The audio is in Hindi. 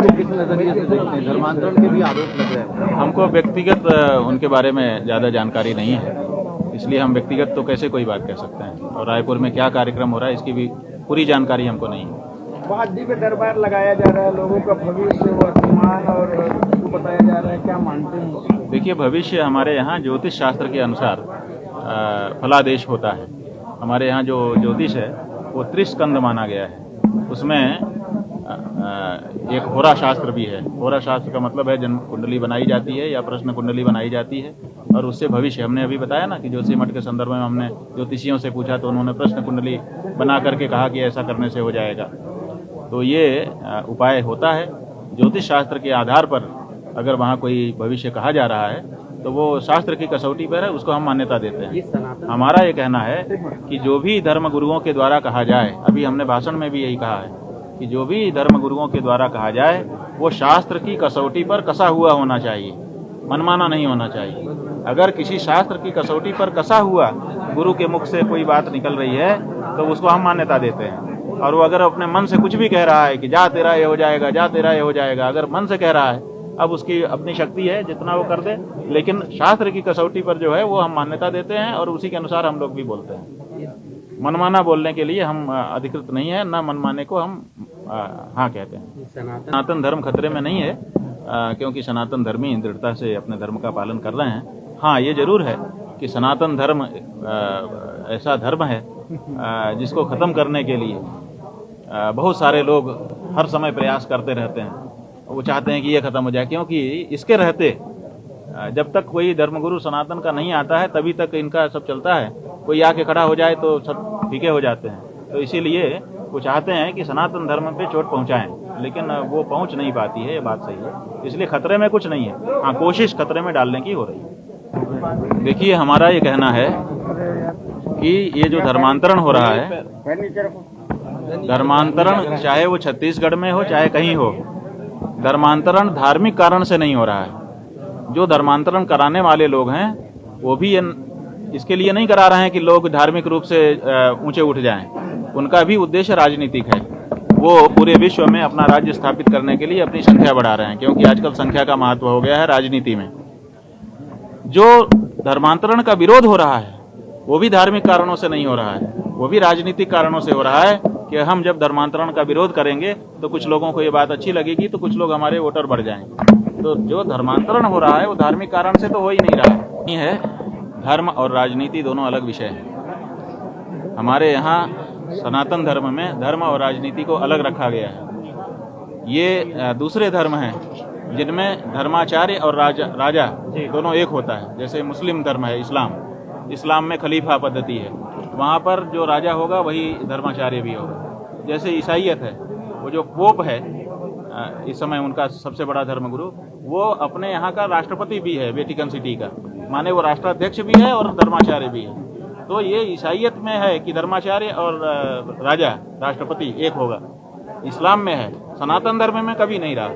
को किस नजरिए से देखते हैं? धर्मांतरण के भी आरोप लग रहे हैं। हमको व्यक्तिगत उनके बारे में ज़्यादा जानकारी नहीं है, इसलिए हम व्यक्तिगत तो कैसे कोई बात कह सकते हैं। और रायपुर में क्या कार्यक्रम हो रहा है इसकी भी पूरी जानकारी हमको नहीं है। बादी पे दरबार लगाया जा रहा है, लोगों का भविष्य वर्तमान और बताया जा रहा है, क्या मानते हैं? देखिए, भविष्य हमारे यहाँ ज्योतिष शास्त्र के अनुसार फलादेश होता है। हमारे यहाँ जो ज्योतिष है वो त्रिस्कंद माना गया है। उसमें एक होरा शास्त्र भी है। होरा शास्त्र का मतलब है जन्म कुंडली बनाई जाती है या प्रश्न कुंडली बनाई जाती है और उससे भविष्य, हमने अभी बताया ना कि ज्योतिषी मठ के संदर्भ में हमने ज्योतिषियों से पूछा तो उन्होंने प्रश्न कुंडली बना करके कहा कि ऐसा करने से हो जाएगा। तो ये उपाय होता है ज्योतिष शास्त्र के आधार पर। अगर वहाँ कोई भविष्य कहा जा रहा है तो वो शास्त्र की कसौटी पर है, उसको हम मान्यता देते हैं। हमारा ये कहना है कि जो भी धर्म गुरुओं के द्वारा कहा जाए, अभी हमने भाषण में भी यही कहा है कि जो भी धर्म गुरुओं के द्वारा कहा जाए वो शास्त्र की कसौटी पर कसा हुआ होना चाहिए, मनमाना नहीं होना चाहिए। अगर किसी शास्त्र की कसौटी पर कसा हुआ गुरु के मुख से कोई बात निकल रही है तो उसको हम मान्यता देते हैं। और वो अगर अपने मन से कुछ भी कह रहा है कि जा तेरा ये हो जाएगा, जा तेरा ये हो जाएगा, अगर मन से कह रहा है, अब उसकी अपनी शक्ति है जितना वो कर दे, लेकिन शास्त्र की कसौटी पर जो है वो हम मान्यता देते हैं और उसी के अनुसार हम लोग भी बोलते हैं। मनमाना बोलने के लिए हम अधिकृत नहीं है, ना मनमाने को हम हाँ कहते हैं। सनातन धर्म खतरे में नहीं है, क्योंकि सनातन धर्मी दृढ़ता से अपने धर्म का पालन कर रहे हैं। हाँ, ये जरूर है कि सनातन धर्म ऐसा धर्म है जिसको ख़त्म करने के लिए बहुत सारे लोग हर समय प्रयास करते रहते हैं। वो चाहते हैं कि ये ख़त्म हो जाए, क्योंकि इसके रहते जब तक कोई धर्मगुरु सनातन का नहीं आता है तभी तक इनका सब चलता है। कोई आके खड़ा हो जाए तो सब फीके हो जाते हैं। तो इसीलिए वो चाहते हैं कि सनातन धर्म पे चोट पहुंचाएं, लेकिन वो पहुंच नहीं पाती है, ये बात सही है। इसलिए खतरे में कुछ नहीं है, हाँ कोशिश खतरे में डालने की हो रही है। देखिए, हमारा ये कहना है कि ये जो धर्मांतरण हो रहा है, धर्मांतरण चाहे वो छत्तीसगढ़ में हो चाहे कहीं हो, धर्मांतरण धार्मिक कारण से नहीं हो रहा है। जो धर्मांतरण कराने वाले लोग हैं वो भी इसके लिए नहीं करा रहे हैं कि लोग धार्मिक रूप से ऊंचे उठ जाएं। उनका भी उद्देश्य राजनीतिक है। वो पूरे विश्व में अपना राज्य स्थापित करने के लिए अपनी संख्या बढ़ा रहे हैं, क्योंकि आजकल संख्या का महत्व हो गया है राजनीति में। जो धर्मांतरण का विरोध हो रहा है वो भी धार्मिक कारणों से नहीं हो रहा है, वो भी राजनीतिक कारणों से हो रहा है कि हम जब धर्मांतरण का विरोध करेंगे तो कुछ लोगों को ये बात अच्छी लगेगी, तो कुछ लोग हमारे वोटर बढ़ जाएंगे। तो जो धर्मांतरण हो रहा है वो धार्मिक कारण से तो हो ही नहीं रहा है। ये है, धर्म और राजनीति दोनों अलग विषय हैं। हमारे यहाँ सनातन धर्म में धर्म और राजनीति को अलग रखा गया है। ये दूसरे धर्म हैं जिनमें धर्माचार्य और राजा दोनों एक होता है। जैसे मुस्लिम धर्म है, इस्लाम में खलीफा पद्धति है, वहाँ पर जो राजा होगा वही धर्माचार्य भी होगा। जैसे ईसाईयत है, वो जो पोप है इस समय उनका सबसे बड़ा धर्मगुरु, वो अपने यहाँ का राष्ट्रपति भी है, वेटिकन सिटी का, माने वो राष्ट्राध्यक्ष भी है और धर्माचार्य भी है। तो ये ईसाईयत में है कि धर्माचार्य और राजा राष्ट्रपति एक होगा, इस्लाम में है, सनातन धर्म में कभी नहीं रहा।